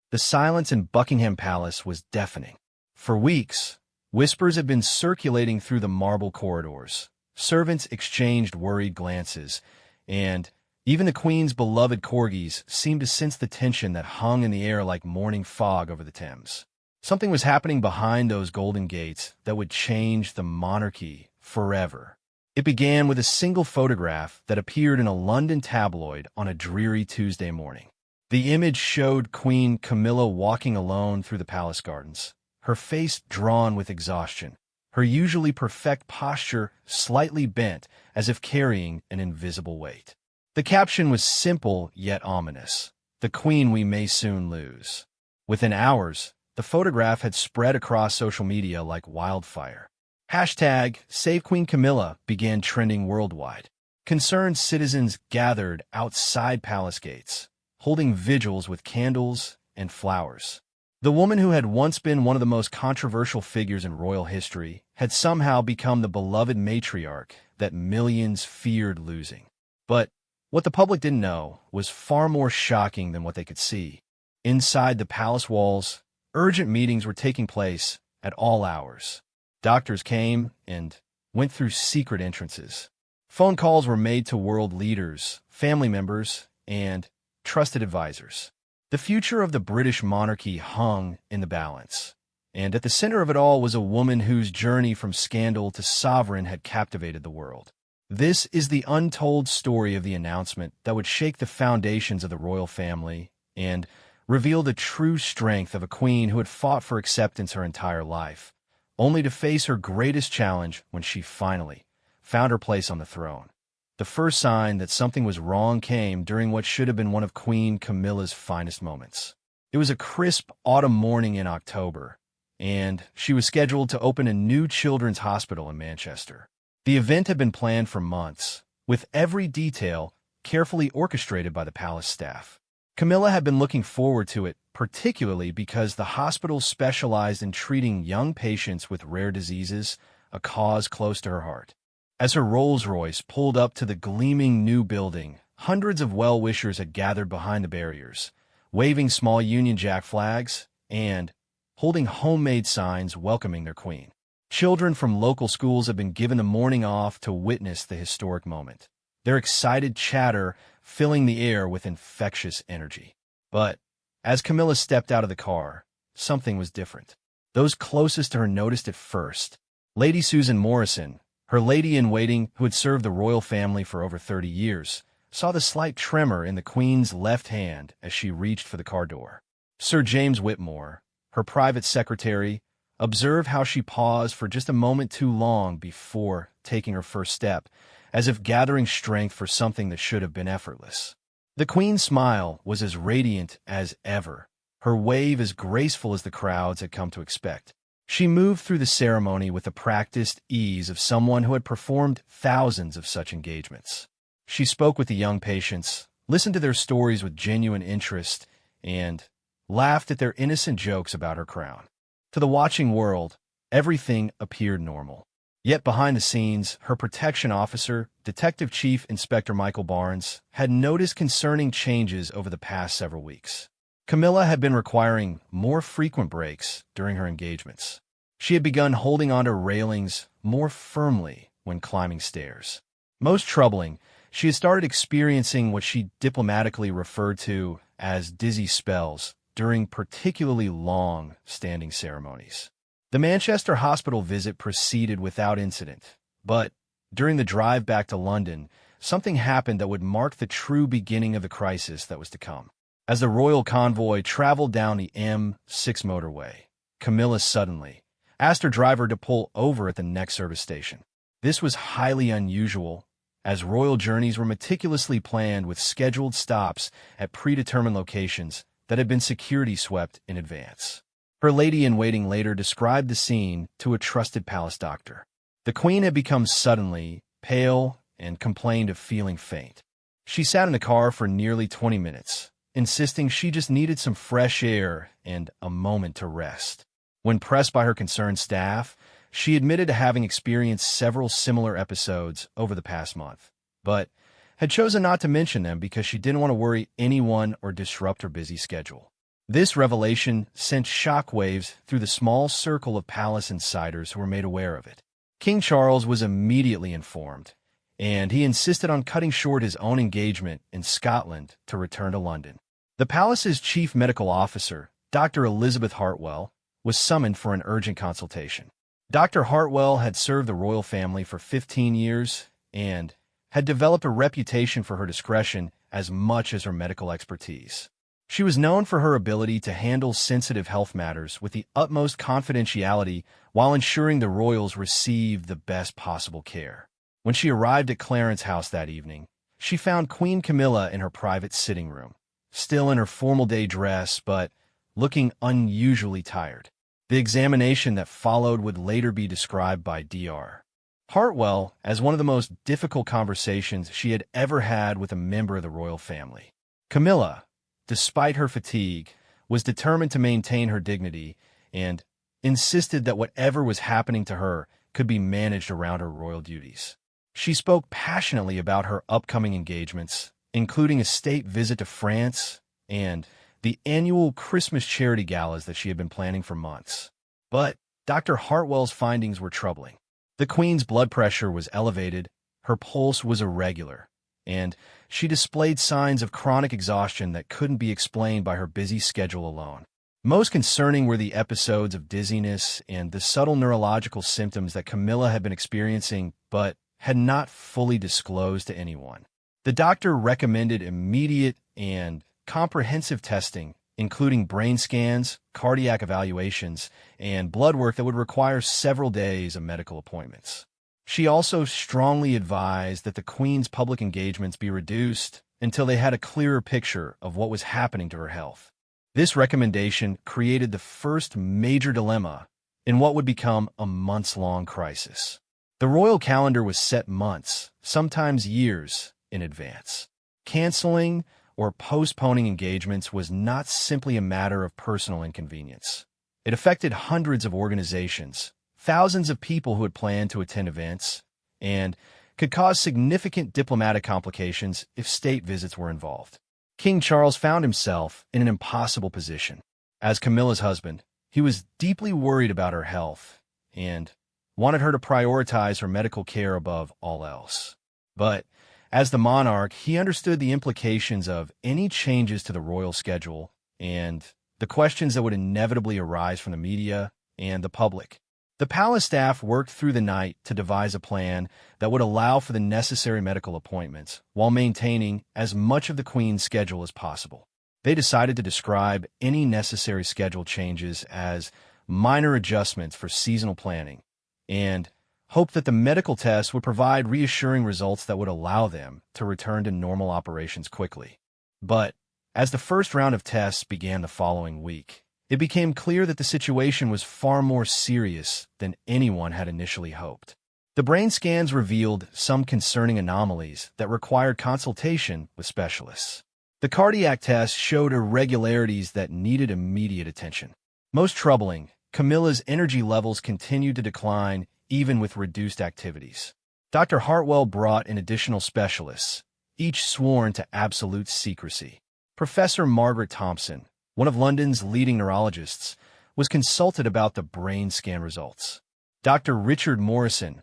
The silence in Buckingham Palace was deafening. For weeks, whispers had been circulating through the marble corridors. Servants exchanged worried glances, and even the Queen's beloved corgis seemed to sense the tension that hung in the air like morning fog over the Thames. Something was happening behind those golden gates that would change the monarchy forever. It began with a single photograph that appeared in a London tabloid on a dreary Tuesday morning. The image showed Queen Camilla walking alone through the palace gardens, her face drawn with exhaustion, her usually perfect posture slightly bent as if carrying an invisible weight. The caption was simple yet ominous: "The Queen we may soon lose." Within hours, the photograph had spread across social media like wildfire. Hashtag Save Queen Camilla began trending worldwide. Concerned citizens gathered outside palace gates, holding vigils with candles and flowers. The woman who had once been one of the most controversial figures in royal history had somehow become the beloved matriarch that millions feared losing. But what the public didn't know was far more shocking than what they could see. Inside the palace walls, urgent meetings were taking place at all hours. Doctors came and went through secret entrances. Phone calls were made to world leaders, family members, and trusted advisors. The future of the British monarchy hung in the balance, and at the center of it all was a woman whose journey from scandal to sovereign had captivated the world. This is the untold story of the announcement that would shake the foundations of the royal family and reveal the true strength of a queen who had fought for acceptance her entire life, only to face her greatest challenge when she finally found her place on the throne. The first sign that something was wrong came during what should have been one of Queen Camilla's finest moments. It was a crisp autumn morning in October, and she was scheduled to open a new children's hospital in Manchester. The event had been planned for months, with every detail carefully orchestrated by the palace staff. Camilla had been looking forward to it, particularly because the hospital specialized in treating young patients with rare diseases, a cause close to her heart. As her Rolls-Royce pulled up to the gleaming new building, hundreds of well-wishers had gathered behind the barriers, waving small Union Jack flags and holding homemade signs welcoming their queen. Children from local schools had been given the morning off to witness the historic moment, their excited chatter filling the air with infectious energy. But as Camilla stepped out of the car, something was different. Those closest to her noticed it first. Lady Susan Morrison, her lady-in-waiting who had served the royal family for over 30 years, saw the slight tremor in the Queen's left hand as she reached for the car door. Sir James Whitmore, her private secretary, observed how she paused for just a moment too long before taking her first step, as if gathering strength for something that should have been effortless. The Queen's smile was as radiant as ever, her wave as graceful as the crowds had come to expect. She moved through the ceremony with the practiced ease of someone who had performed thousands of such engagements. She spoke with the young patients, listened to their stories with genuine interest, and laughed at their innocent jokes about her crown. To the watching world, everything appeared normal. Yet behind the scenes, her protection officer, Detective Chief Inspector Michael Barnes, had noticed concerning changes over the past several weeks. Camilla had been requiring more frequent breaks during her engagements. She had begun holding onto railings more firmly when climbing stairs. Most troubling, she had started experiencing what she diplomatically referred to as dizzy spells during particularly long standing ceremonies. The Manchester hospital visit proceeded without incident, but during the drive back to London, something happened that would mark the true beginning of the crisis that was to come. As the royal convoy traveled down the M6 motorway, Camilla suddenly asked her driver to pull over at the next service station. This was highly unusual, as royal journeys were meticulously planned with scheduled stops at predetermined locations that had been security swept in advance. Her lady-in-waiting later described the scene to a trusted palace doctor. The Queen had become suddenly pale and complained of feeling faint. She sat in the car for nearly 20 minutes, insisting she just needed some fresh air and a moment to rest. When pressed by her concerned staff, she admitted to having experienced several similar episodes over the past month, but had chosen not to mention them because she didn't want to worry anyone or disrupt her busy schedule. This revelation sent shockwaves through the small circle of palace insiders who were made aware of it. King Charles was immediately informed, and he insisted on cutting short his own engagement in Scotland to return to London. The palace's chief medical officer, Dr. Elizabeth Hartwell, was summoned for an urgent consultation. Dr. Hartwell had served the royal family for 15 years and had developed a reputation for her discretion as much as her medical expertise. She was known for her ability to handle sensitive health matters with the utmost confidentiality while ensuring the royals received the best possible care. When she arrived at Clarence House that evening, she found Queen Camilla in her private sitting room, still in her formal day dress but looking unusually tired. The examination that followed would later be described by Dr. Hartwell as one of the most difficult conversations she had ever had with a member of the royal family. Camilla, despite her fatigue, was determined to maintain her dignity and insisted that whatever was happening to her could be managed around her royal duties. She spoke passionately about her upcoming engagements, including a state visit to France and the annual Christmas charity galas that she had been planning for months. But Dr. Hartwell's findings were troubling. The Queen's blood pressure was elevated, her pulse was irregular, and she displayed signs of chronic exhaustion that couldn't be explained by her busy schedule alone. Most concerning were the episodes of dizziness and the subtle neurological symptoms that Camilla had been experiencing but had not fully disclosed to anyone. The doctor recommended immediate and comprehensive testing, including brain scans, cardiac evaluations, and blood work that would require several days of medical appointments. She also strongly advised that the Queen's public engagements be reduced until they had a clearer picture of what was happening to her health. This recommendation created the first major dilemma in what would become a months-long crisis. The royal calendar was set months, sometimes years, in advance. Canceling or postponing engagements was not simply a matter of personal inconvenience. It affected hundreds of organizations, thousands of people who had planned to attend events, and could cause significant diplomatic complications if state visits were involved. King Charles found himself in an impossible position. As Camilla's husband, he was deeply worried about her health and wanted her to prioritize her medical care above all else. But as the monarch, he understood the implications of any changes to the royal schedule and the questions that would inevitably arise from the media and the public. The palace staff worked through the night to devise a plan that would allow for the necessary medical appointments while maintaining as much of the Queen's schedule as possible. They decided to describe any necessary schedule changes as minor adjustments for seasonal planning and hoped that the medical tests would provide reassuring results that would allow them to return to normal operations quickly. But as the first round of tests began the following week, it became clear that the situation was far more serious than anyone had initially hoped. The brain scans revealed some concerning anomalies that required consultation with specialists. The cardiac tests showed irregularities that needed immediate attention. Most troubling, Camilla's energy levels continued to decline even with reduced activities. Dr. Hartwell brought in additional specialists, each sworn to absolute secrecy. Professor Margaret Thompson, one of London's leading neurologists, was consulted about the brain scan results. Dr. Richard Morrison,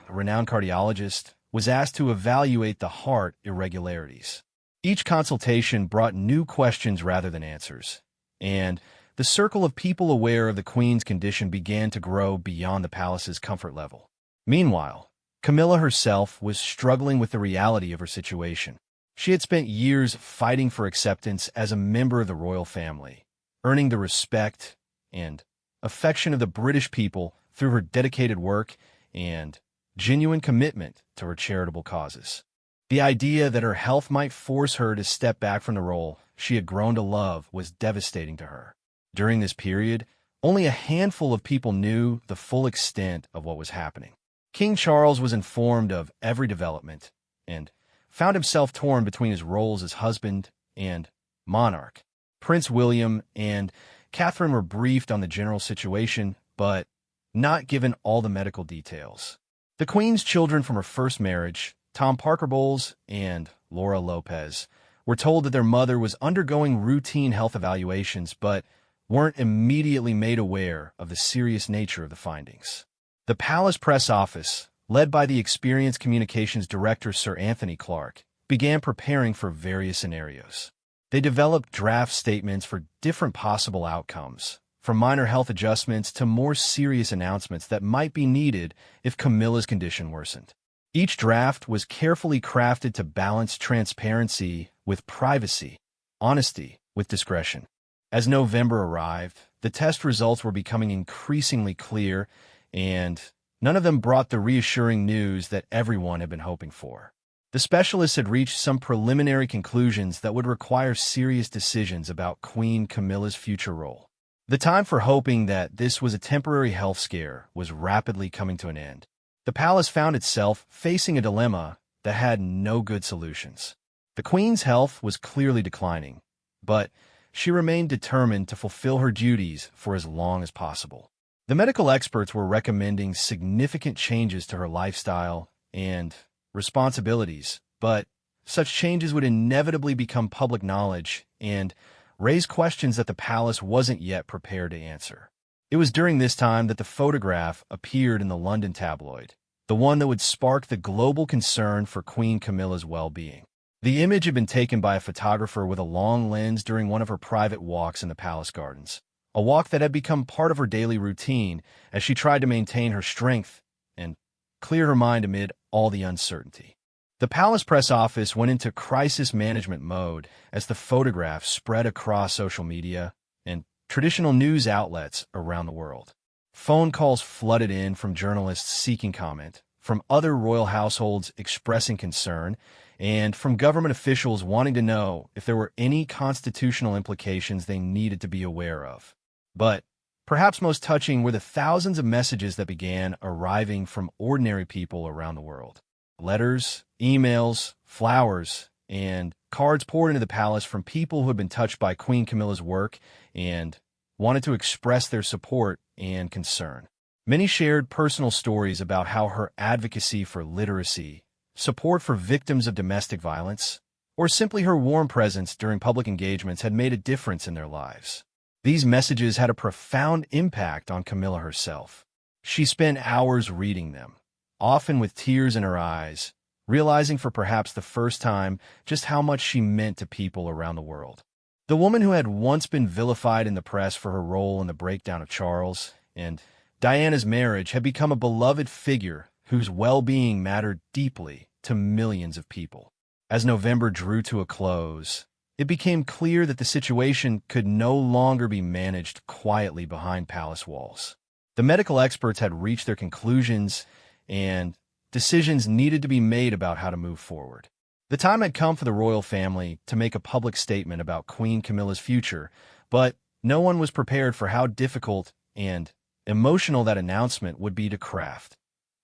a renowned cardiologist, was asked to evaluate the heart irregularities. Each consultation brought new questions rather than answers, and the circle of people aware of the Queen's condition began to grow beyond the palace's comfort level. Meanwhile, Camilla herself was struggling with the reality of her situation. She had spent years fighting for acceptance as a member of the royal family, earning the respect and affection of the British people through her dedicated work and genuine commitment to her charitable causes. The idea that her health might force her to step back from the role she had grown to love was devastating to her. During this period, only a handful of people knew the full extent of what was happening. King Charles was informed of every development and found himself torn between his roles as husband and monarch. Prince William and Catherine were briefed on the general situation, but not given all the medical details. The Queen's children from her first marriage, Tom Parker Bowles and Laura Lopez, were told that their mother was undergoing routine health evaluations but weren't immediately made aware of the serious nature of the findings. The palace press office, led by the experienced communications director Sir Anthony Clark, began preparing for various scenarios. They developed draft statements for different possible outcomes, from minor health adjustments to more serious announcements that might be needed if Camilla's condition worsened. Each draft was carefully crafted to balance transparency with privacy, honesty with discretion. As November arrived, the test results were becoming increasingly clear, and none of them brought the reassuring news that everyone had been hoping for. The specialists had reached some preliminary conclusions that would require serious decisions about Queen Camilla's future role. The time for hoping that this was a temporary health scare was rapidly coming to an end. The palace found itself facing a dilemma that had no good solutions. The Queen's health was clearly declining, but she remained determined to fulfill her duties for as long as possible. The medical experts were recommending significant changes to her lifestyle and responsibilities, but such changes would inevitably become public knowledge and raise questions that the palace wasn't yet prepared to answer. It was during this time that the photograph appeared in the London tabloid, the one that would spark the global concern for Queen Camilla's well-being. The image had been taken by a photographer with a long lens during one of her private walks in the palace gardens, a walk that had become part of her daily routine as she tried to maintain her strength and clear her mind amid all the uncertainty. The palace press office went into crisis management mode as the photograph spread across social media and traditional news outlets around the world. Phone calls flooded in from journalists seeking comment, from other royal households expressing concern, and from government officials wanting to know if there were any constitutional implications they needed to be aware of. But perhaps most touching were the thousands of messages that began arriving from ordinary people around the world. Letters, emails, flowers, and cards poured into the palace from people who had been touched by Queen Camilla's work and wanted to express their support and concern. Many shared personal stories about how her advocacy for literacy, support for victims of domestic violence, or simply her warm presence during public engagements had made a difference in their lives. These messages had a profound impact on Camilla herself. She spent hours reading them, often with tears in her eyes, realizing for perhaps the first time just how much she meant to people around the world. The woman who had once been vilified in the press for her role in the breakdown of Charles and Diana's marriage had become a beloved figure whose well-being mattered deeply to millions of people. As November drew to a close, it became clear that the situation could no longer be managed quietly behind palace walls. The medical experts had reached their conclusions, and decisions needed to be made about how to move forward. The time had come for the royal family to make a public statement about Queen Camilla's future, but no one was prepared for how difficult and emotional that announcement would be to craft.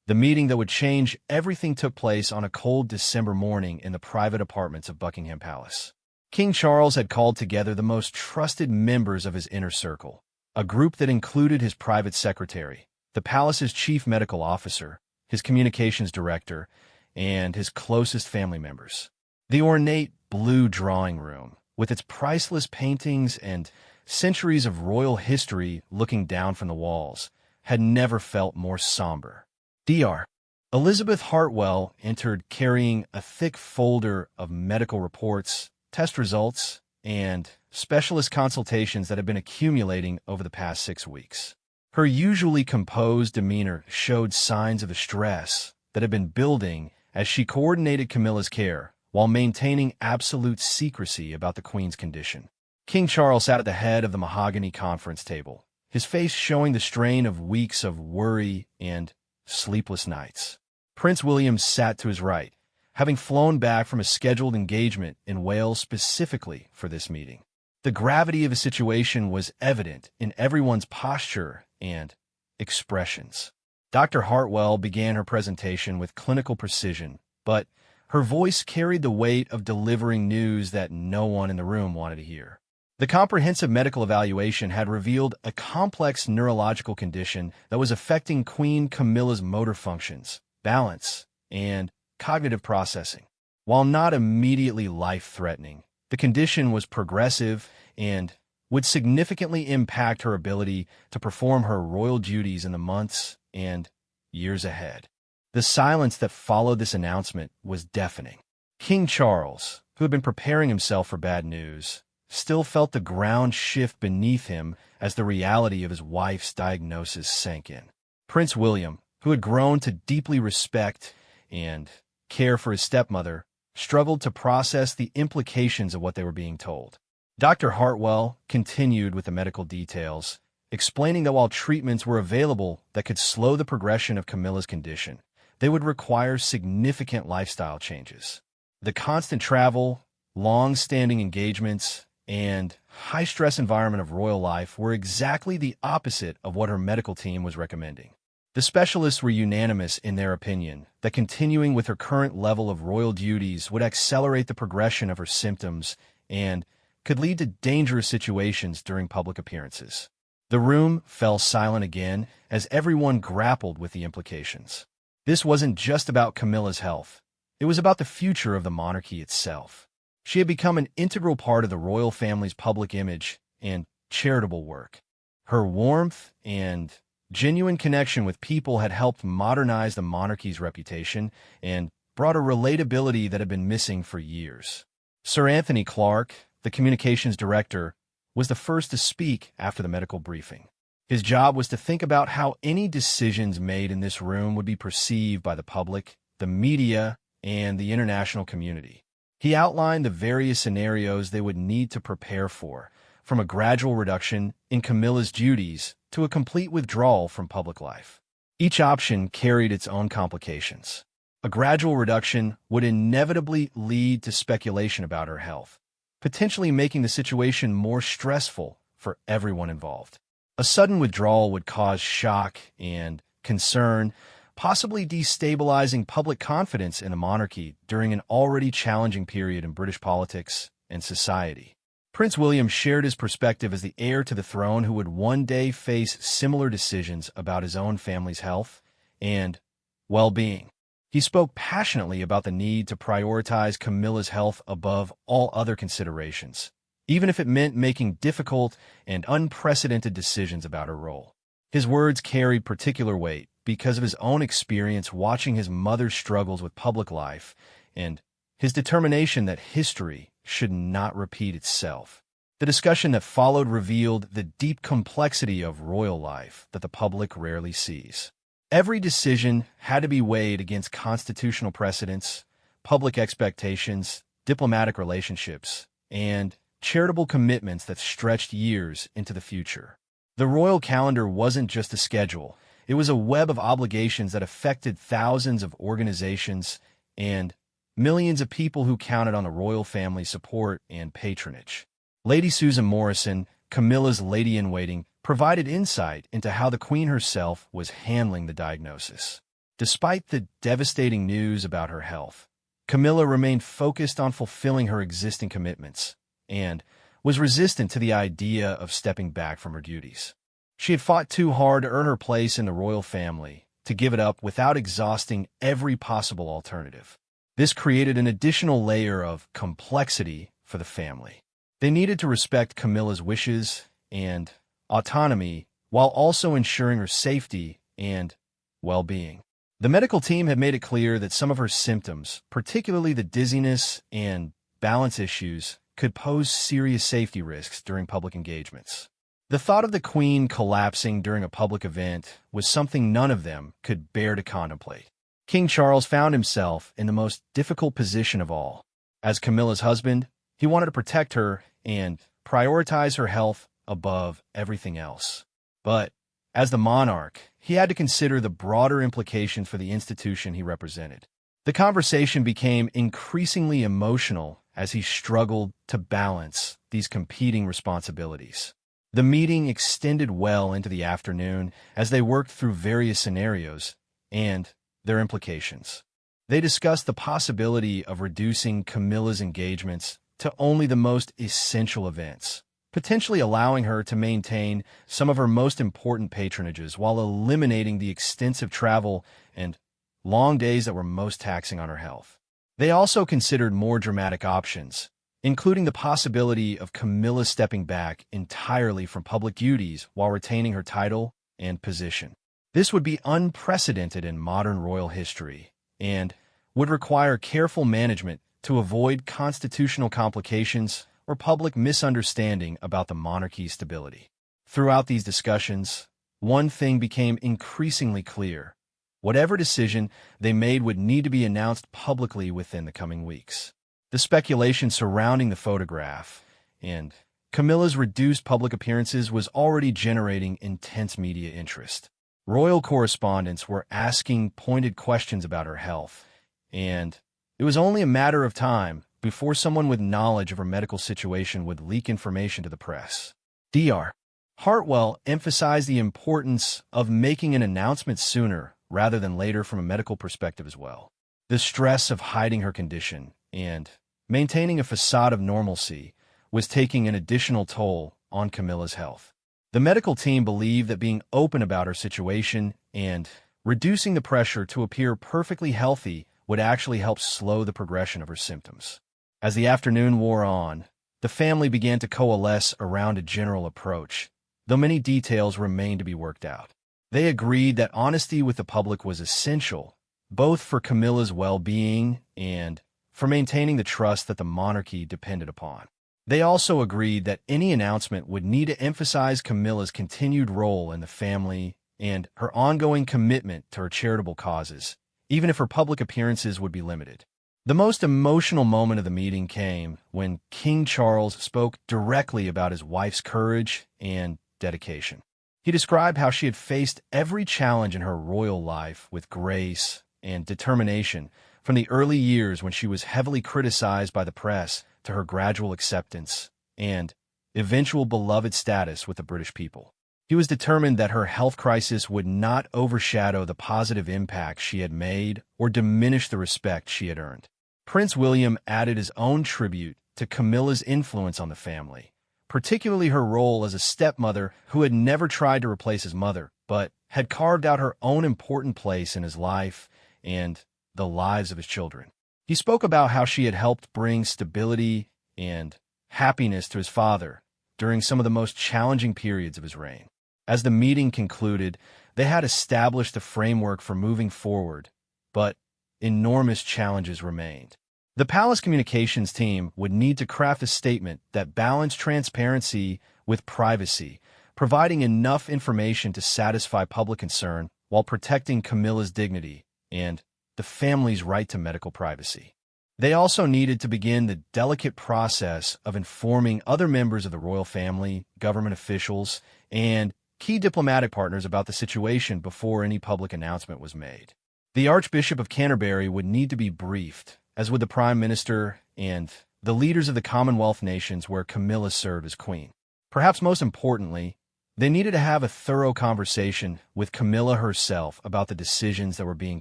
The meeting that would change everything took place on a cold December morning in the private apartments of Buckingham Palace. King Charles had called together the most trusted members of his inner circle, a group that included his private secretary, the palace's chief medical officer, his communications director, and his closest family members. The ornate blue drawing room, with its priceless paintings and centuries of royal history looking down from the walls, had never felt more somber. Dr. Elizabeth Hartwell entered carrying a thick folder of medical reports, test results, and specialist consultations that had been accumulating over the past 6 weeks. Her usually composed demeanor showed signs of the stress that had been building as she coordinated Camilla's care while maintaining absolute secrecy about the Queen's condition. King Charles sat at the head of the mahogany conference table, his face showing the strain of weeks of worry and sleepless nights. Prince William sat to his right, having flown back from a scheduled engagement in Wales specifically for this meeting. The gravity of the situation was evident in everyone's posture and expressions. Dr. Hartwell began her presentation with clinical precision, but her voice carried the weight of delivering news that no one in the room wanted to hear. The comprehensive medical evaluation had revealed a complex neurological condition that was affecting Queen Camilla's motor functions, balance, and cognitive processing. While not immediately life-threatening, The condition was progressive and would significantly impact her ability to perform her royal duties in the months and years ahead. The silence that followed this announcement was deafening. King Charles, who had been preparing himself for bad news, still felt the ground shift beneath him as the reality of his wife's diagnosis sank in. Prince William, who had grown to deeply respect and care for his stepmother, struggled to process the implications of what they were being told. Dr. Hartwell continued with the medical details, explaining that while treatments were available that could slow the progression of Camilla's condition, they would require significant lifestyle changes. The constant travel, long-standing engagements, and high-stress environment of royal life were exactly the opposite of what her medical team was recommending. The specialists were unanimous in their opinion that continuing with her current level of royal duties would accelerate the progression of her symptoms and could lead to dangerous situations during public appearances. The room fell silent again as everyone grappled with the implications. This wasn't just about Camilla's health. It was about the future of the monarchy itself. She had become an integral part of the royal family's public image and charitable work. Her warmth and genuine connection with people had helped modernize the monarchy's reputation and brought a relatability that had been missing for years. Sir Anthony Clark, the communications director, was the first to speak after the medical briefing. His job was to think about how any decisions made in this room would be perceived by the public, the media, and the international community. He outlined the various scenarios they would need to prepare for, from a gradual reduction in Camilla's duties to a complete withdrawal from public life. Each option carried its own complications. A gradual reduction would inevitably lead to speculation about her health, potentially making the situation more stressful for everyone involved. A sudden withdrawal would cause shock and concern, possibly destabilizing public confidence in the monarchy during an already challenging period in British politics and society. Prince William shared his perspective as the heir to the throne who would one day face similar decisions about his own family's health and well-being. He spoke passionately about the need to prioritize Camilla's health above all other considerations, even if it meant making difficult and unprecedented decisions about her role. His words carried particular weight because of his own experience watching his mother's struggles with public life and his determination that history should not repeat itself. The discussion that followed revealed the deep complexity of royal life that the public rarely sees. Every decision had to be weighed against constitutional precedents, public expectations, diplomatic relationships, and charitable commitments that stretched years into the future. The royal calendar wasn't just a schedule. It was a web of obligations that affected thousands of organizations and millions of people who counted on the royal family's support and patronage. Lady Susan Morrison, Camilla's lady-in-waiting, provided insight into how the Queen herself was handling the diagnosis. Despite the devastating news about her health, Camilla remained focused on fulfilling her existing commitments and was resistant to the idea of stepping back from her duties. She had fought too hard to earn her place in the royal family to give it up without exhausting every possible alternative. This created an additional layer of complexity for the family. They needed to respect Camilla's wishes and autonomy while also ensuring her safety and well-being. The medical team had made it clear that some of her symptoms, particularly the dizziness and balance issues, could pose serious safety risks during public engagements. The thought of the Queen collapsing during a public event was something none of them could bear to contemplate. King Charles found himself in the most difficult position of all. As Camilla's husband, he wanted to protect her and prioritize her health above everything else. But as the monarch, he had to consider the broader implications for the institution he represented. The conversation became increasingly emotional as he struggled to balance these competing responsibilities. The meeting extended well into the afternoon as they worked through various scenarios and their implications. They discussed the possibility of reducing Camilla's engagements to only the most essential events, potentially allowing her to maintain some of her most important patronages while eliminating the extensive travel and long days that were most taxing on her health. They also considered more dramatic options, including the possibility of Camilla stepping back entirely from public duties while retaining her title and position. This would be unprecedented in modern royal history and would require careful management to avoid constitutional complications or public misunderstanding about the monarchy's stability. Throughout these discussions, one thing became increasingly clear. Whatever decision they made would need to be announced publicly within the coming weeks. The speculation surrounding the photograph and Camilla's reduced public appearances was already generating intense media interest. Royal correspondents were asking pointed questions about her health, and it was only a matter of time before someone with knowledge of her medical situation would leak information to the press. Dr. Hartwell emphasized the importance of making an announcement sooner rather than later from a medical perspective as well. The stress of hiding her condition and maintaining a facade of normalcy was taking an additional toll on Camilla's health. The medical team believed that being open about her situation and reducing the pressure to appear perfectly healthy would actually help slow the progression of her symptoms. As the afternoon wore on, the family began to coalesce around a general approach, though many details remained to be worked out. They agreed that honesty with the public was essential, both for Camilla's well-being and for maintaining the trust that the monarchy depended upon. They also agreed that any announcement would need to emphasize Camilla's continued role in the family and her ongoing commitment to her charitable causes, even if her public appearances would be limited. The most emotional moment of the meeting came when King Charles spoke directly about his wife's courage and dedication. He described how she had faced every challenge in her royal life with grace and determination, from the early years when she was heavily criticized by the press to her gradual acceptance and eventual beloved status with the British people. He was determined that her health crisis would not overshadow the positive impact she had made or diminish the respect she had earned. Prince William added his own tribute to Camilla's influence on the family, particularly her role as a stepmother who had never tried to replace his mother, but had carved out her own important place in his life and the lives of his children. He spoke about how she had helped bring stability and happiness to his father during some of the most challenging periods of his reign. As the meeting concluded, they had established the framework for moving forward, but enormous challenges remained. The palace communications team would need to craft a statement that balanced transparency with privacy, providing enough information to satisfy public concern while protecting Camilla's dignity and the family's right to medical privacy. They also needed to begin the delicate process of informing other members of the royal family, government officials, and key diplomatic partners about the situation before any public announcement was made. The Archbishop of Canterbury would need to be briefed, as would the Prime Minister and the leaders of the Commonwealth nations where Camilla served as Queen. Perhaps most importantly, they needed to have a thorough conversation with Camilla herself about the decisions that were being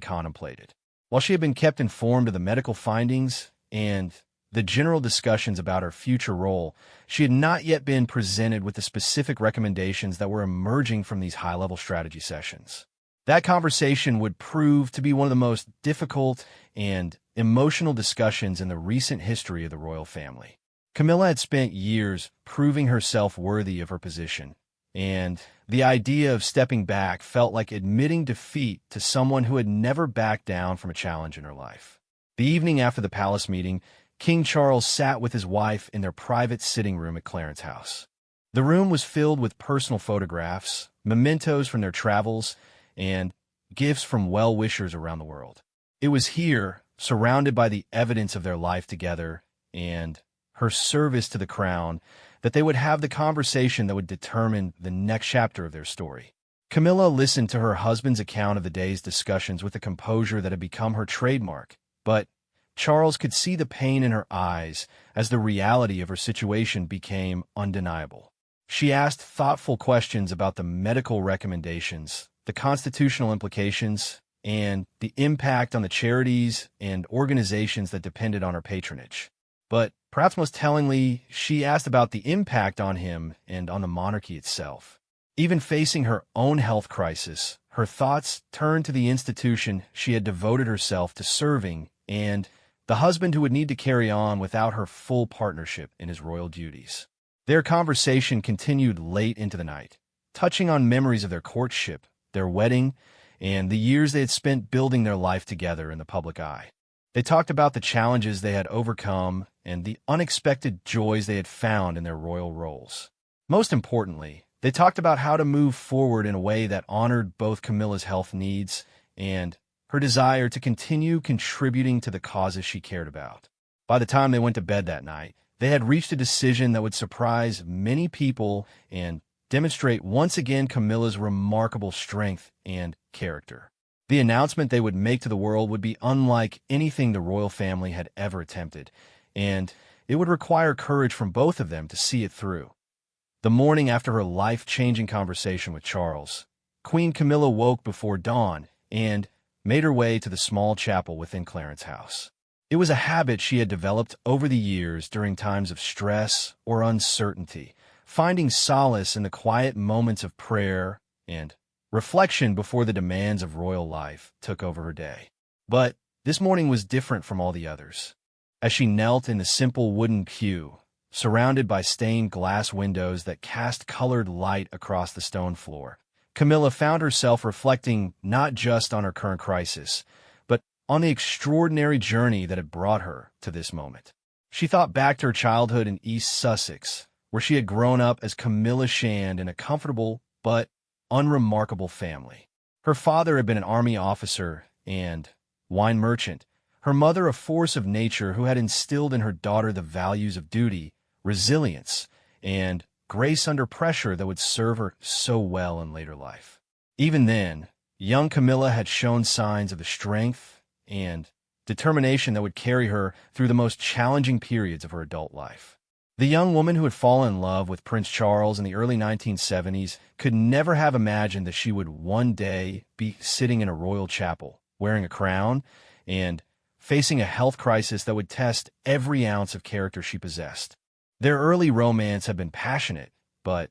contemplated. While she had been kept informed of the medical findings and the general discussions about her future role, she had not yet been presented with the specific recommendations that were emerging from these high-level strategy sessions. That conversation would prove to be one of the most difficult and emotional discussions in the recent history of the royal family. Camilla had spent years proving herself worthy of her position, and the idea of stepping back felt like admitting defeat to someone who had never backed down from a challenge in her life. The evening after the palace meeting, King Charles sat with his wife in their private sitting room at Clarence House. The room was filled with personal photographs, mementos from their travels, and gifts from well-wishers around the world. It was here, surrounded by the evidence of their life together and her service to the crown, that they would have the conversation that would determine the next chapter of their story. Camilla listened to her husband's account of the day's discussions with a composure that had become her trademark, but Charles could see the pain in her eyes as the reality of her situation became undeniable. She asked thoughtful questions about the medical recommendations, the constitutional implications, and the impact on the charities and organizations that depended on her patronage. But perhaps most tellingly, she asked about the impact on him and on the monarchy itself. Even facing her own health crisis, her thoughts turned to the institution she had devoted herself to serving and the husband who would need to carry on without her full partnership in his royal duties. Their conversation continued late into the night, touching on memories of their courtship, their wedding, and the years they had spent building their life together in the public eye. They talked about the challenges they had overcome and the unexpected joys they had found in their royal roles. Most importantly, they talked about how to move forward in a way that honored both Camilla's health needs and her desire to continue contributing to the causes she cared about. By the time they went to bed that night, they had reached a decision that would surprise many people and demonstrate once again Camilla's remarkable strength and character. The announcement they would make to the world would be unlike anything the royal family had ever attempted, and it would require courage from both of them to see it through. The morning after her life-changing conversation with Charles, Queen Camilla woke before dawn and made her way to the small chapel within Clarence's house. It was a habit she had developed over the years during times of stress or uncertainty, finding solace in the quiet moments of prayer and reflection before the demands of royal life took over her day. But this morning was different from all the others. As she knelt in the simple wooden pew, surrounded by stained glass windows that cast colored light across the stone floor, Camilla found herself reflecting not just on her current crisis, but on the extraordinary journey that had brought her to this moment. She thought back to her childhood in East Sussex, where she had grown up as Camilla Shand in a comfortable but unremarkable family. Her father had been an army officer and wine merchant, her mother a force of nature who had instilled in her daughter the values of duty, resilience, and grace under pressure that would serve her so well in later life. Even then, young Camilla had shown signs of the strength and determination that would carry her through the most challenging periods of her adult life. The young woman who had fallen in love with Prince Charles in the early 1970s could never have imagined that she would one day be sitting in a royal chapel, wearing a crown, and facing a health crisis that would test every ounce of character she possessed. Their early romance had been passionate, but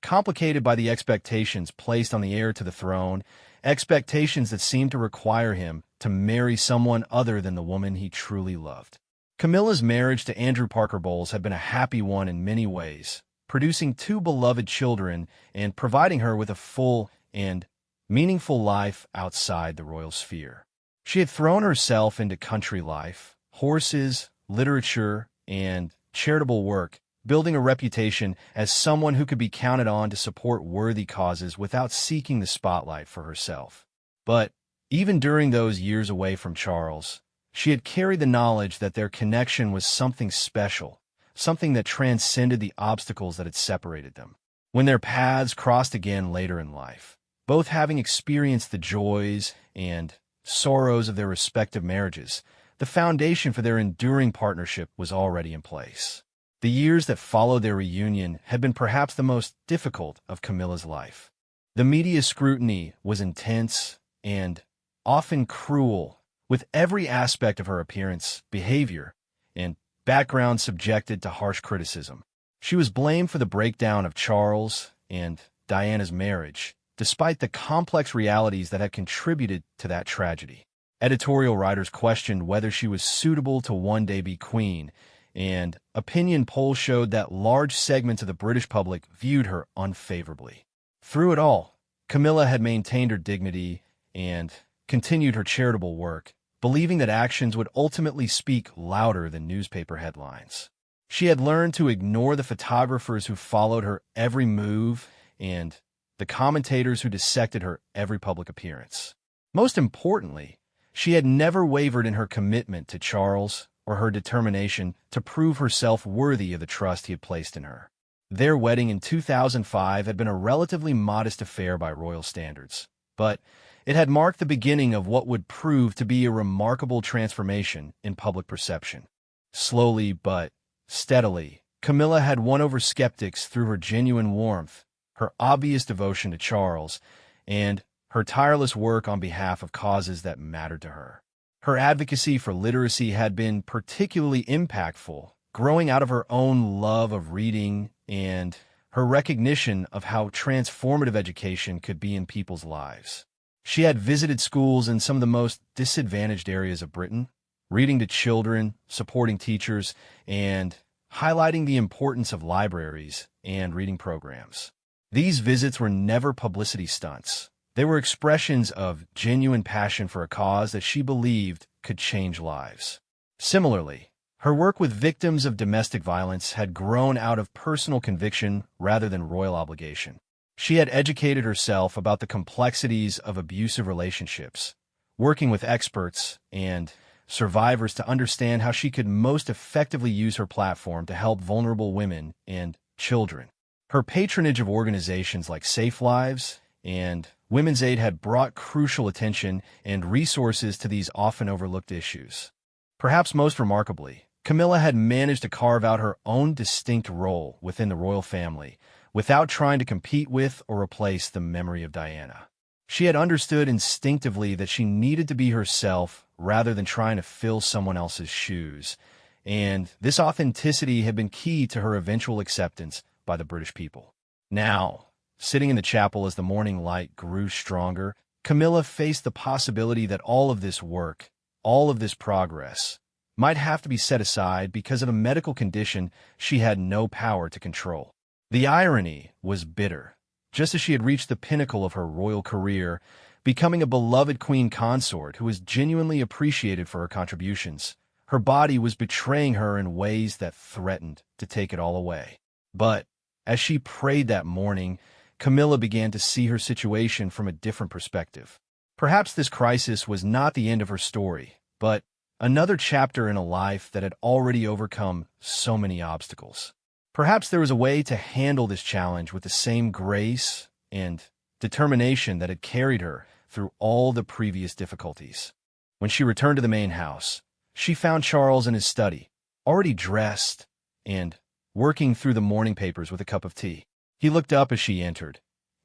complicated by the expectations placed on the heir to the throne, expectations that seemed to require him to marry someone other than the woman he truly loved. Camilla's marriage to Andrew Parker Bowles had been a happy one in many ways, producing two beloved children and providing her with a full and meaningful life outside the royal sphere. She had thrown herself into country life, horses, literature, and charitable work, building a reputation as someone who could be counted on to support worthy causes without seeking the spotlight for herself. But even during those years away from Charles, she had carried the knowledge that their connection was something special, something that transcended the obstacles that had separated them. When their paths crossed again later in life, both having experienced the joys and sorrows of their respective marriages, the foundation for their enduring partnership was already in place. The years that followed their reunion had been perhaps the most difficult of Camilla's life. The media scrutiny was intense and often cruel, with every aspect of her appearance, behavior, and background subjected to harsh criticism. She was blamed for the breakdown of Charles and Diana's marriage, despite the complex realities that had contributed to that tragedy. Editorial writers questioned whether she was suitable to one day be queen, and opinion polls showed that large segments of the British public viewed her unfavorably. Through it all, Camilla had maintained her dignity and continued her charitable work, believing that actions would ultimately speak louder than newspaper headlines. She had learned to ignore the photographers who followed her every move and the commentators who dissected her every public appearance. Most importantly, she had never wavered in her commitment to Charles or her determination to prove herself worthy of the trust he had placed in her. Their wedding in 2005 had been a relatively modest affair by royal standards, but it had marked the beginning of what would prove to be a remarkable transformation in public perception. Slowly but steadily, Camilla had won over skeptics through her genuine warmth, her obvious devotion to Charles, and her tireless work on behalf of causes that mattered to her. Her advocacy for literacy had been particularly impactful, growing out of her own love of reading and her recognition of how transformative education could be in people's lives. She had visited schools in some of the most disadvantaged areas of Britain, reading to children, supporting teachers, and highlighting the importance of libraries and reading programs. These visits were never publicity stunts. They were expressions of genuine passion for a cause that she believed could change lives. Similarly, her work with victims of domestic violence had grown out of personal conviction rather than royal obligation. She had educated herself about the complexities of abusive relationships, working with experts and survivors to understand how she could most effectively use her platform to help vulnerable women and children. Her patronage of organizations like Safe Lives and Women's Aid had brought crucial attention and resources to these often overlooked issues. Perhaps most remarkably, Camilla had managed to carve out her own distinct role within the royal family without trying to compete with or replace the memory of Diana. She had understood instinctively that she needed to be herself rather than trying to fill someone else's shoes, and this authenticity had been key to her eventual acceptance by the British people. Now, sitting in the chapel as the morning light grew stronger, Camilla faced the possibility that all of this work, all of this progress, might have to be set aside because of a medical condition she had no power to control. The irony was bitter. Just as she had reached the pinnacle of her royal career, becoming a beloved queen consort who was genuinely appreciated for her contributions, her body was betraying her in ways that threatened to take it all away. But as she prayed that morning, Camilla began to see her situation from a different perspective. Perhaps this crisis was not the end of her story, but another chapter in a life that had already overcome so many obstacles. Perhaps there was a way to handle this challenge with the same grace and determination that had carried her through all the previous difficulties. When she returned to the main house, she found Charles in his study, already dressed and working through the morning papers with a cup of tea. He looked up as she entered,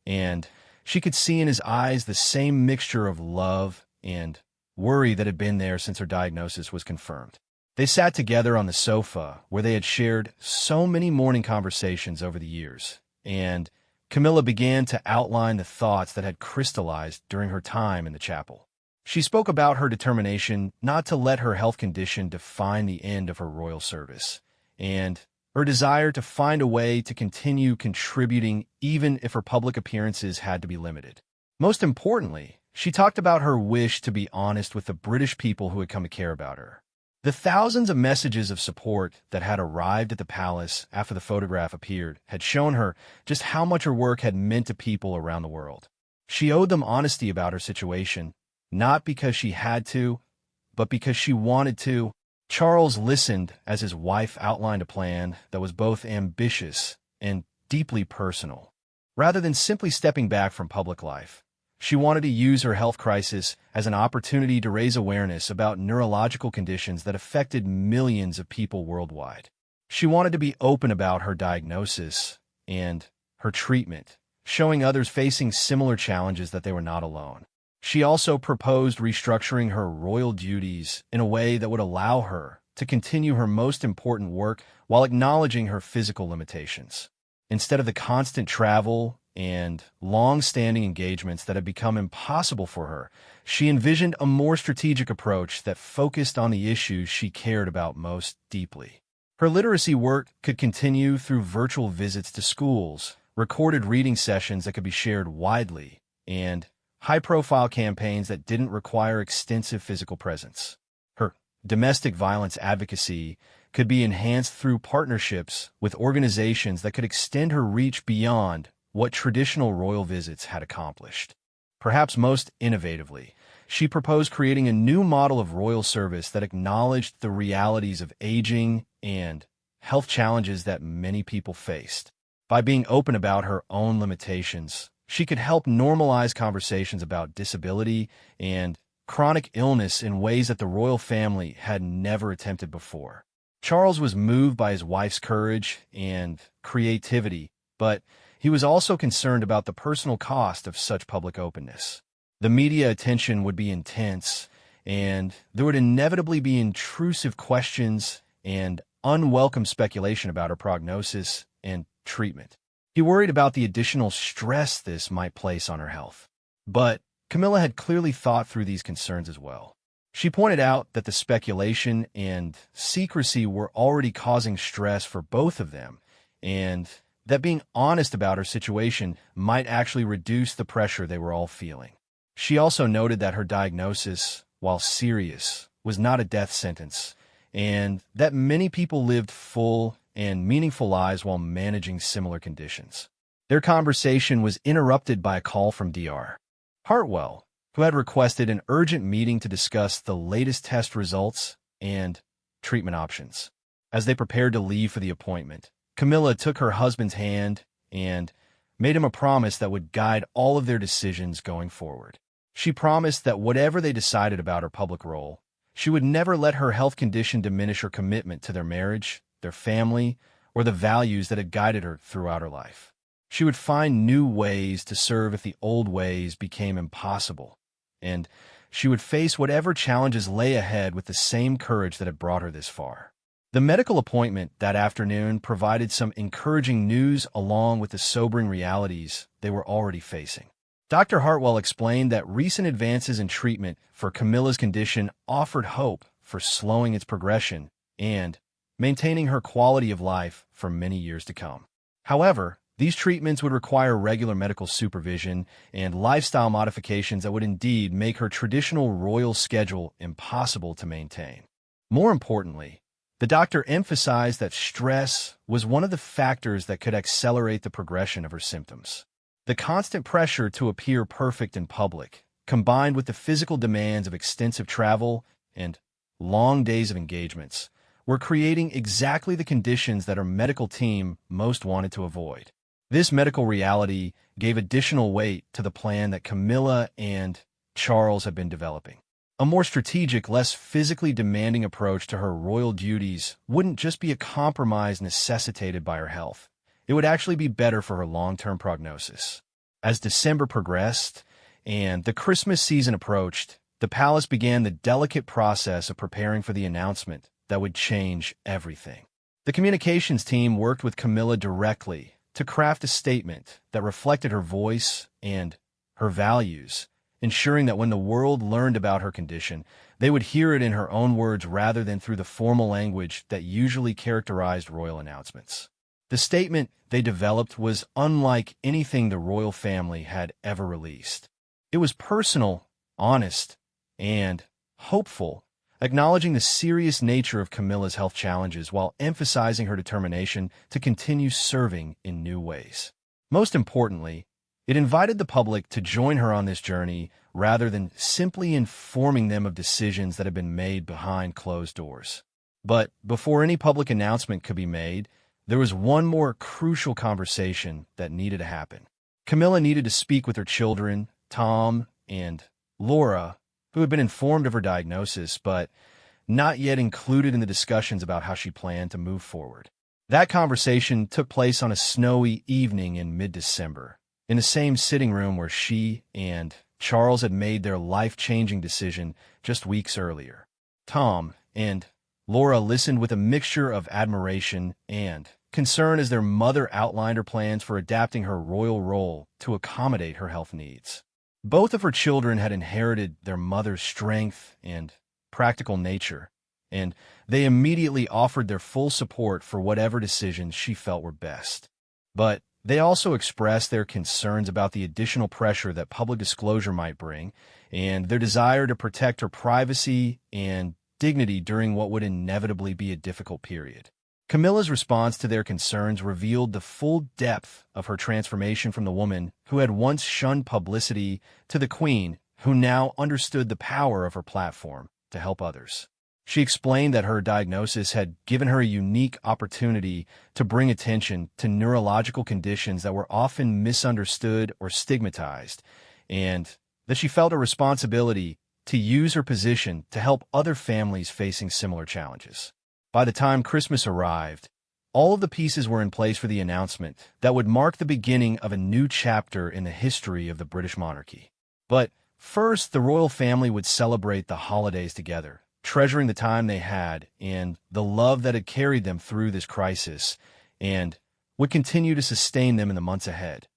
and she could see in his eyes the same mixture of love and worry that had been there since her diagnosis was confirmed. They sat together on the sofa where they had shared so many morning conversations over the years, and Camilla began to outline the thoughts that had crystallized during her time in the chapel. She spoke about her determination not to let her health condition define the end of her royal service, and her desire to find a way to continue contributing even if her public appearances had to be limited. Most importantly, she talked about her wish to be honest with the British people who had come to care about her. The thousands of messages of support that had arrived at the palace after the photograph appeared had shown her just how much her work had meant to people around the world. She owed them honesty about her situation, not because she had to, but because she wanted to. Charles listened as his wife outlined a plan that was both ambitious and deeply personal. Rather than simply stepping back from public life, she wanted to use her health crisis as an opportunity to raise awareness about neurological conditions that affected millions of people worldwide. She wanted to be open about her diagnosis and her treatment, showing others facing similar challenges that they were not alone. She also proposed restructuring her royal duties in a way that would allow her to continue her most important work while acknowledging her physical limitations. Instead of the constant travel and long-standing engagements that had become impossible for her, she envisioned a more strategic approach that focused on the issues she cared about most deeply. Her literacy work could continue through virtual visits to schools, recorded reading sessions that could be shared widely, and high-profile campaigns that didn't require extensive physical presence. Her domestic violence advocacy could be enhanced through partnerships with organizations that could extend her reach beyond what traditional royal visits had accomplished. Perhaps most innovatively, she proposed creating a new model of royal service that acknowledged the realities of aging and health challenges that many people faced. By being open about her own limitations, she could help normalize conversations about disability and chronic illness in ways that the royal family had never attempted before. Charles was moved by his wife's courage and creativity, but he was also concerned about the personal cost of such public openness. The media attention would be intense, and there would inevitably be intrusive questions and unwelcome speculation about her prognosis and treatment. He worried about the additional stress this might place on her health. But Camilla had clearly thought through these concerns as well. She pointed out that the speculation and secrecy were already causing stress for both of them, and that being honest about her situation might actually reduce the pressure they were all feeling. She also noted that her diagnosis, while serious, was not a death sentence, and that many people lived full and meaningful lives while managing similar conditions. Their conversation was interrupted by a call from Dr. Hartwell, who had requested an urgent meeting to discuss the latest test results and treatment options. As they prepared to leave for the appointment, Camilla took her husband's hand and made him a promise that would guide all of their decisions going forward. She promised that whatever they decided about her public role, she would never let her health condition diminish her commitment to their marriage, their family, or the values that had guided her throughout her life. She would find new ways to serve if the old ways became impossible, and she would face whatever challenges lay ahead with the same courage that had brought her this far. The medical appointment that afternoon provided some encouraging news along with the sobering realities they were already facing. Dr. Hartwell explained that recent advances in treatment for Camilla's condition offered hope for slowing its progression and maintaining her quality of life for many years to come. However, these treatments would require regular medical supervision and lifestyle modifications that would indeed make her traditional royal schedule impossible to maintain. More importantly, the doctor emphasized that stress was one of the factors that could accelerate the progression of her symptoms. The constant pressure to appear perfect in public, combined with the physical demands of extensive travel and long days of engagements, were creating exactly the conditions that her medical team most wanted to avoid. This medical reality gave additional weight to the plan that Camilla and Charles had been developing. A more strategic, less physically demanding approach to her royal duties wouldn't just be a compromise necessitated by her health. It would actually be better for her long-term prognosis. As December progressed and the Christmas season approached, the palace began the delicate process of preparing for the announcement that would change everything. The communications team worked with Camilla directly to craft a statement that reflected her voice and her values, ensuring that when the world learned about her condition, they would hear it in her own words rather than through the formal language that usually characterized royal announcements. The statement they developed was unlike anything the royal family had ever released. It was personal, honest, and hopeful, acknowledging the serious nature of Camilla's health challenges while emphasizing her determination to continue serving in new ways. Most importantly, it invited the public to join her on this journey rather than simply informing them of decisions that had been made behind closed doors. But before any public announcement could be made, there was one more crucial conversation that needed to happen. Camilla needed to speak with her children, Tom and Laura, who had been informed of her diagnosis, but not yet included in the discussions about how she planned to move forward. That conversation took place on a snowy evening in mid-December, in the same sitting room where she and Charles had made their life-changing decision just weeks earlier. Tom and Laura listened with a mixture of admiration and concern as their mother outlined her plans for adapting her royal role to accommodate her health needs. Both of her children had inherited their mother's strength and practical nature, and they immediately offered their full support for whatever decisions she felt were best. But they also expressed their concerns about the additional pressure that public disclosure might bring, and their desire to protect her privacy and dignity during what would inevitably be a difficult period. Camilla's response to their concerns revealed the full depth of her transformation from the woman who had once shunned publicity to the queen who now understood the power of her platform to help others. She explained that her diagnosis had given her a unique opportunity to bring attention to neurological conditions that were often misunderstood or stigmatized, and that she felt a responsibility to use her position to help other families facing similar challenges. By the time Christmas arrived, all of the pieces were in place for the announcement that would mark the beginning of a new chapter in the history of the British monarchy. But first, the royal family would celebrate the holidays together, treasuring the time they had and the love that had carried them through this crisis and would continue to sustain them in the months ahead.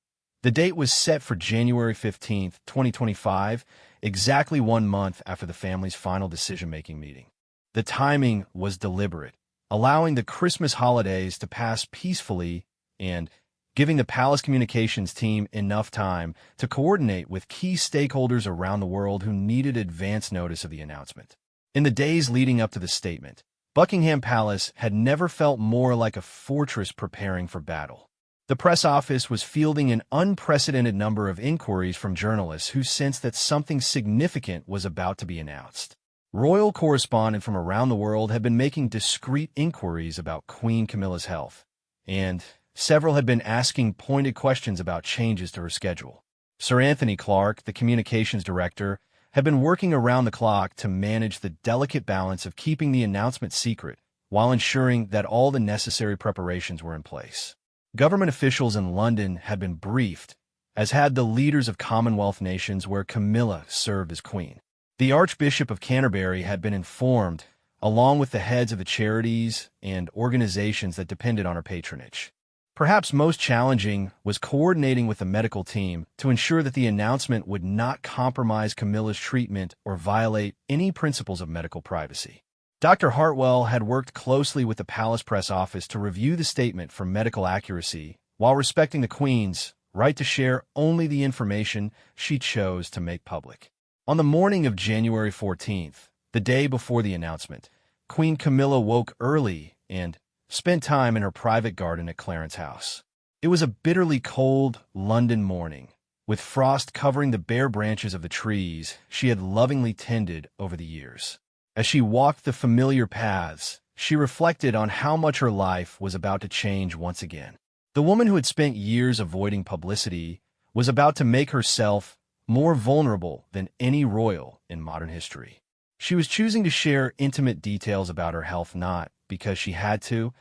The date was set for January 15th, 2025, exactly 1 month after the family's final decision-making meeting. The timing was deliberate, allowing the Christmas holidays to pass peacefully and giving the palace communications team enough time to coordinate with key stakeholders around the world who needed advance notice of the announcement. In the days leading up to the statement, Buckingham Palace had never felt more like a fortress preparing for battle. The press office was fielding an unprecedented number of inquiries from journalists who sensed that something significant was about to be announced. Royal correspondents from around the world had been making discreet inquiries about Queen Camilla's health, and several had been asking pointed questions about changes to her schedule. Sir Anthony Clark, the communications director, had been working around the clock to manage the delicate balance of keeping the announcement secret while ensuring that all the necessary preparations were in place. Government officials in London had been briefed, as had the leaders of Commonwealth nations where Camilla served as queen. The Archbishop of Canterbury had been informed, along with the heads of the charities and organizations that depended on her patronage. Perhaps most challenging was coordinating with the medical team to ensure that the announcement would not compromise Camilla's treatment or violate any principles of medical privacy. Dr. Hartwell had worked closely with the Palace Press Office to review the statement for medical accuracy while respecting the Queen's right to share only the information she chose to make public. On the morning of January 14th, the day before the announcement, Queen Camilla woke early and spent time in her private garden at Clarence House. It was a bitterly cold London morning, with frost covering the bare branches of the trees she had lovingly tended over the years. As she walked the familiar paths, she reflected on how much her life was about to change once again. The woman who had spent years avoiding publicity was about to make herself more vulnerable than any royal in modern history. She was choosing to share intimate details about her health not because she had to,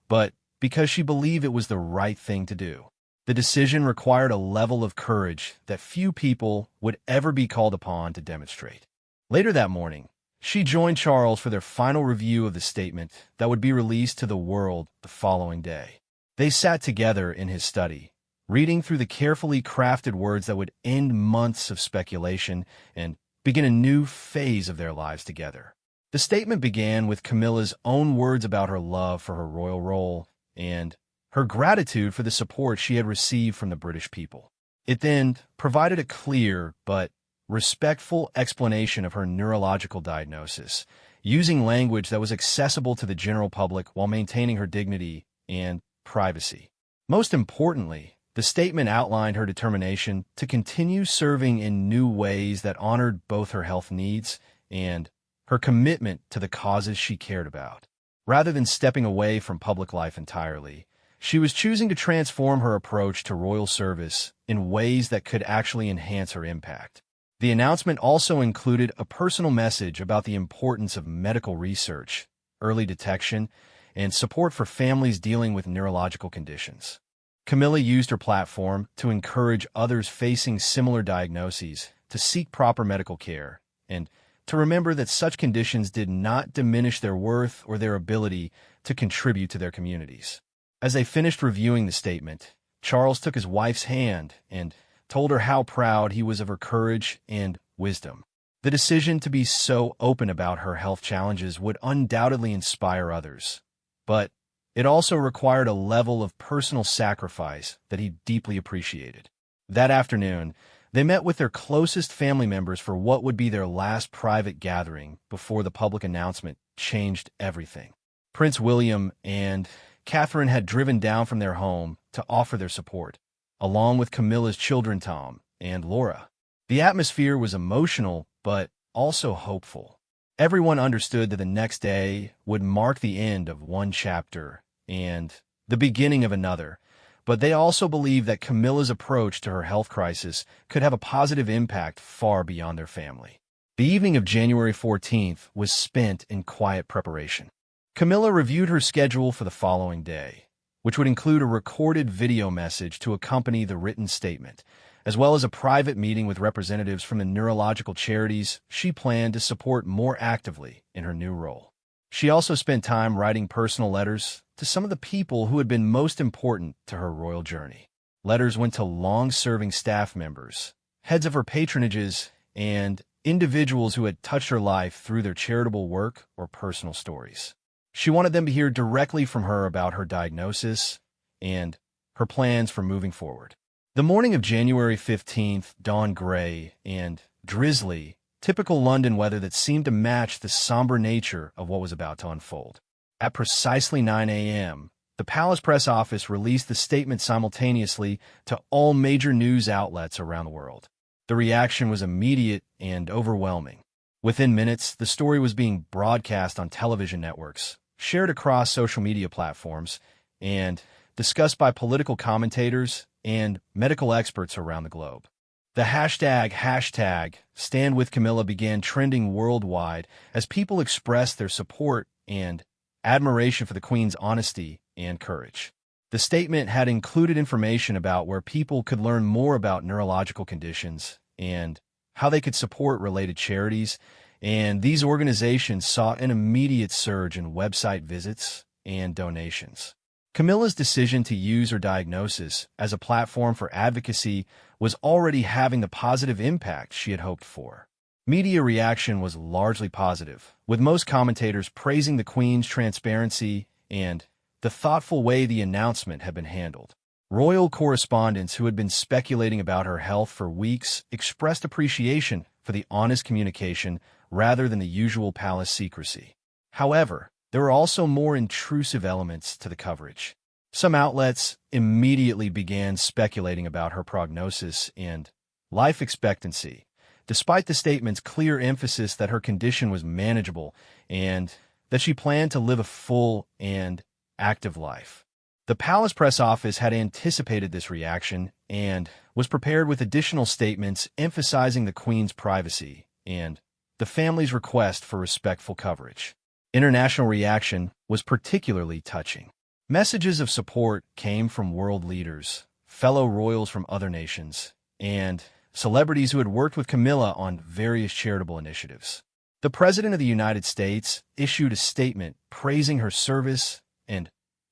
but because she believed it was the right thing to do. The decision required a level of courage that few people would ever be called upon to demonstrate. Later that morning, she joined Charles for their final review of the statement that would be released to the world the following day. They sat together in his study, reading through the carefully crafted words that would end months of speculation and begin a new phase of their lives together. The statement began with Camilla's own words about her love for her royal role and her gratitude for the support she had received from the British people. It then provided a clear but respectful explanation of her neurological diagnosis, using language that was accessible to the general public while maintaining her dignity and privacy. Most importantly, the statement outlined her determination to continue serving in new ways that honored both her health needs and her commitment to the causes she cared about. Rather than stepping away from public life entirely, she was choosing to transform her approach to royal service in ways that could actually enhance her impact. The announcement also included a personal message about the importance of medical research, early detection, and support for families dealing with neurological conditions. Camilla used her platform to encourage others facing similar diagnoses to seek proper medical care and to remember that such conditions did not diminish their worth or their ability to contribute to their communities. As they finished reviewing the statement, Charles took his wife's hand and told her how proud he was of her courage and wisdom. The decision to be so open about her health challenges would undoubtedly inspire others, but it also required a level of personal sacrifice that he deeply appreciated. That afternoon, they met with their closest family members for what would be their last private gathering before the public announcement changed everything. Prince William and Catherine had driven down from their home to offer their support, along with Camilla's children Tom and Laura. The atmosphere was emotional, but also hopeful. Everyone understood that the next day would mark the end of one chapter and the beginning of another, but they also believed that Camilla's approach to her health crisis could have a positive impact far beyond their family. The evening of January 14th was spent in quiet preparation. Camilla reviewed her schedule for the following day, which would include a recorded video message to accompany the written statement, as well as a private meeting with representatives from the neurological charities she planned to support more actively in her new role. She also spent time writing personal letters to some of the people who had been most important to her royal journey. Letters went to long-serving staff members, heads of her patronages, and individuals who had touched her life through their charitable work or personal stories. She wanted them to hear directly from her about her diagnosis and her plans for moving forward. The morning of January 15th dawned gray and drizzly, typical London weather that seemed to match the somber nature of what was about to unfold. At precisely 9 a.m., the Palace Press Office released the statement simultaneously to all major news outlets around the world. The reaction was immediate and overwhelming. Within minutes, the story was being broadcast on television networks, shared across social media platforms, and discussed by political commentators and medical experts around the globe. The hashtag Stand With Camilla began trending worldwide as people expressed their support and admiration for the Queen's honesty and courage. The statement had included information about where people could learn more about neurological conditions and how they could support related charities, and these organizations saw an immediate surge in website visits and donations. Camilla's decision to use her diagnosis as a platform for advocacy was already having the positive impact she had hoped for. Media reaction was largely positive, with most commentators praising the Queen's transparency and the thoughtful way the announcement had been handled. Royal correspondents who had been speculating about her health for weeks expressed appreciation for the honest communication rather than the usual palace secrecy. However, there were also more intrusive elements to the coverage. Some outlets immediately began speculating about her prognosis and life expectancy, despite the statement's clear emphasis that her condition was manageable and that she planned to live a full and active life. The Palace Press Office had anticipated this reaction and was prepared with additional statements emphasizing the Queen's privacy and the family's request for respectful coverage. International reaction was particularly touching. Messages of support came from world leaders, fellow royals from other nations, and celebrities who had worked with Camilla on various charitable initiatives. The President of the United States issued a statement praising her service and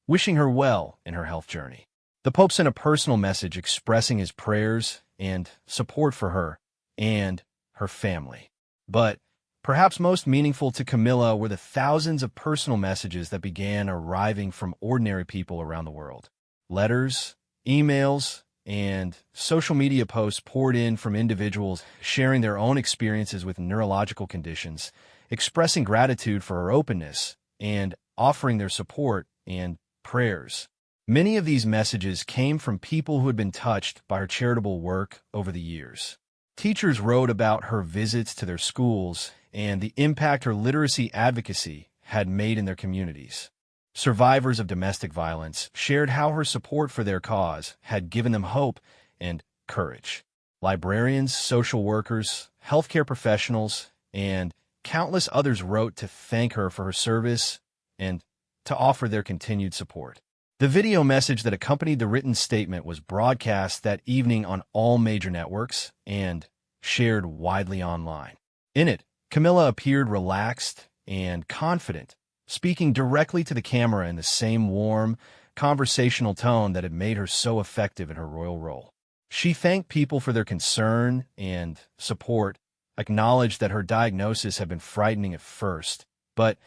wishing her well in her health journey. The Pope sent a personal message expressing his prayers and support for her and her family. But perhaps most meaningful to Camilla were the thousands of personal messages that began arriving from ordinary people around the world. Letters, emails, and social media posts poured in from individuals sharing their own experiences with neurological conditions, expressing gratitude for her openness, and offering their support and prayers. Many of these messages came from people who had been touched by her charitable work over the years. Teachers wrote about her visits to their schools and the impact her literacy advocacy had made in their communities. Survivors of domestic violence shared how her support for their cause had given them hope and courage. Librarians, social workers, healthcare professionals, and countless others wrote to thank her for her service and to offer their continued support. The video message that accompanied the written statement was broadcast that evening on all major networks and shared widely online. In it, Camilla appeared relaxed and confident, speaking directly to the camera in the same warm, conversational tone that had made her so effective in her royal role. She thanked people for their concern and support, acknowledged that her diagnosis had been frightening at first, but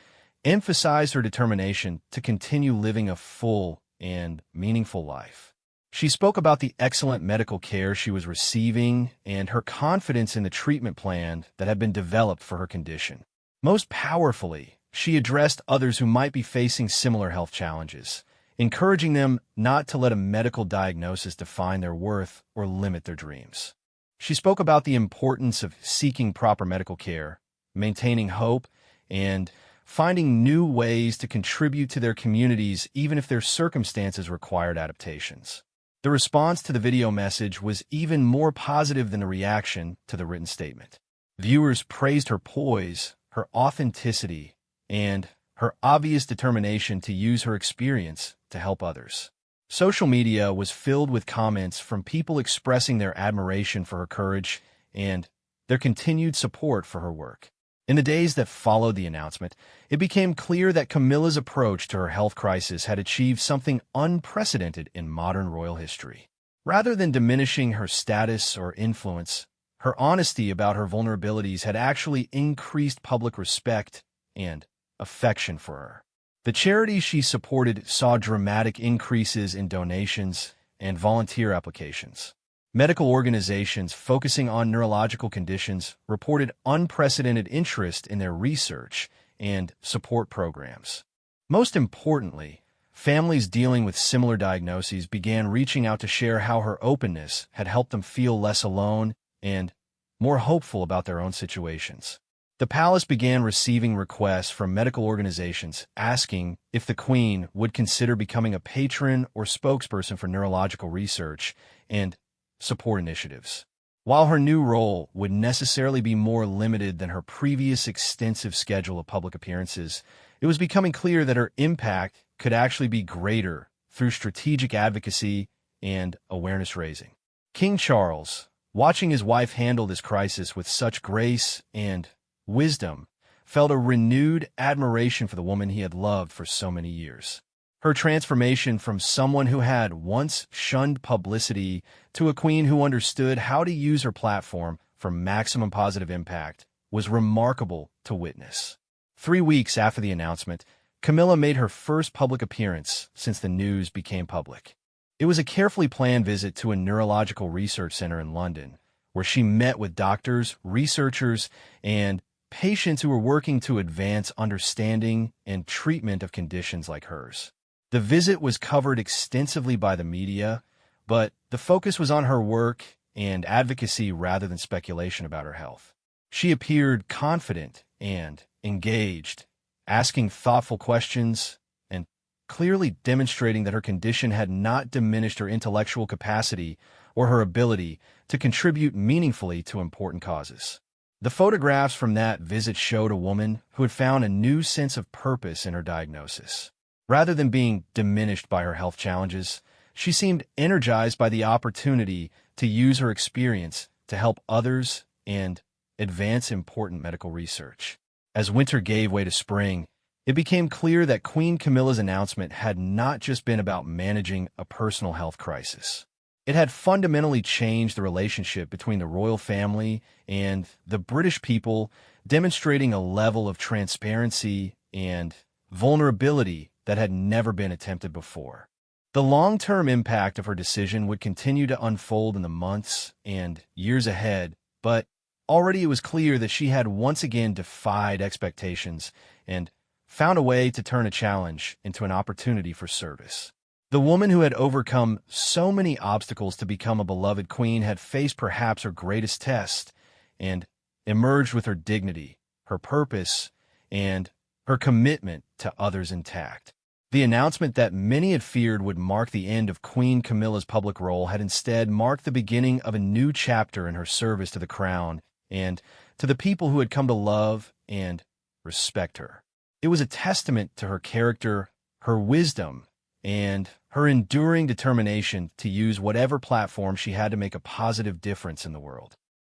emphasized her determination to continue living a full and meaningful life. She spoke about the excellent medical care she was receiving and her confidence in the treatment plan that had been developed for her condition. Most powerfully, she addressed others who might be facing similar health challenges, encouraging them not to let a medical diagnosis define their worth or limit their dreams. She spoke about the importance of seeking proper medical care, maintaining hope, and finding new ways to contribute to their communities even if their circumstances required adaptations. The response to the video message was even more positive than the reaction to the written statement. Viewers praised her poise, her authenticity, and her obvious determination to use her experience to help others. Social media was filled with comments from people expressing their admiration for her courage and their continued support for her work. In the days that followed the announcement, it became clear that Camilla's approach to her health crisis had achieved something unprecedented in modern royal history. Rather than diminishing her status or influence, her honesty about her vulnerabilities had actually increased public respect and affection for her. The charities she supported saw dramatic increases in donations and volunteer applications. Medical organizations focusing on neurological conditions reported unprecedented interest in their research and support programs. Most importantly, families dealing with similar diagnoses began reaching out to share how her openness had helped them feel less alone and more hopeful about their own situations. The palace began receiving requests from medical organizations asking if the Queen would consider becoming a patron or spokesperson for neurological research and support initiatives. While her new role would necessarily be more limited than her previous extensive schedule of public appearances, it was becoming clear that her impact could actually be greater through strategic advocacy and awareness raising. King Charles, watching his wife handle this crisis with such grace and wisdom, felt a renewed admiration for the woman he had loved for so many years. Her transformation from someone who had once shunned publicity to a queen who understood how to use her platform for maximum positive impact was remarkable to witness. 3 weeks after the announcement, Camilla made her first public appearance since the news became public. It was a carefully planned visit to a neurological research center in London, where she met with doctors, researchers, and patients who were working to advance understanding and treatment of conditions like hers. The visit was covered extensively by the media, but the focus was on her work and advocacy rather than speculation about her health. She appeared confident and engaged, asking thoughtful questions and clearly demonstrating that her condition had not diminished her intellectual capacity or her ability to contribute meaningfully to important causes. The photographs from that visit showed a woman who had found a new sense of purpose in her diagnosis. Rather than being diminished by her health challenges, she seemed energized by the opportunity to use her experience to help others and advance important medical research. As winter gave way to spring, it became clear that Queen Camilla's announcement had not just been about managing a personal health crisis. It had fundamentally changed the relationship between the royal family and the British people, demonstrating a level of transparency and vulnerability that had never been attempted before. The long-term impact of her decision would continue to unfold in the months and years ahead, but already it was clear that she had once again defied expectations and found a way to turn a challenge into an opportunity for service. The woman who had overcome so many obstacles to become a beloved queen had faced perhaps her greatest test and emerged with her dignity, her purpose, and her commitment to others intact. The announcement that many had feared would mark the end of Queen Camilla's public role had instead marked the beginning of a new chapter in her service to the crown and to the people who had come to love and respect her. It was a testament to her character, her wisdom, and her enduring determination to use whatever platform she had to make a positive difference in the world.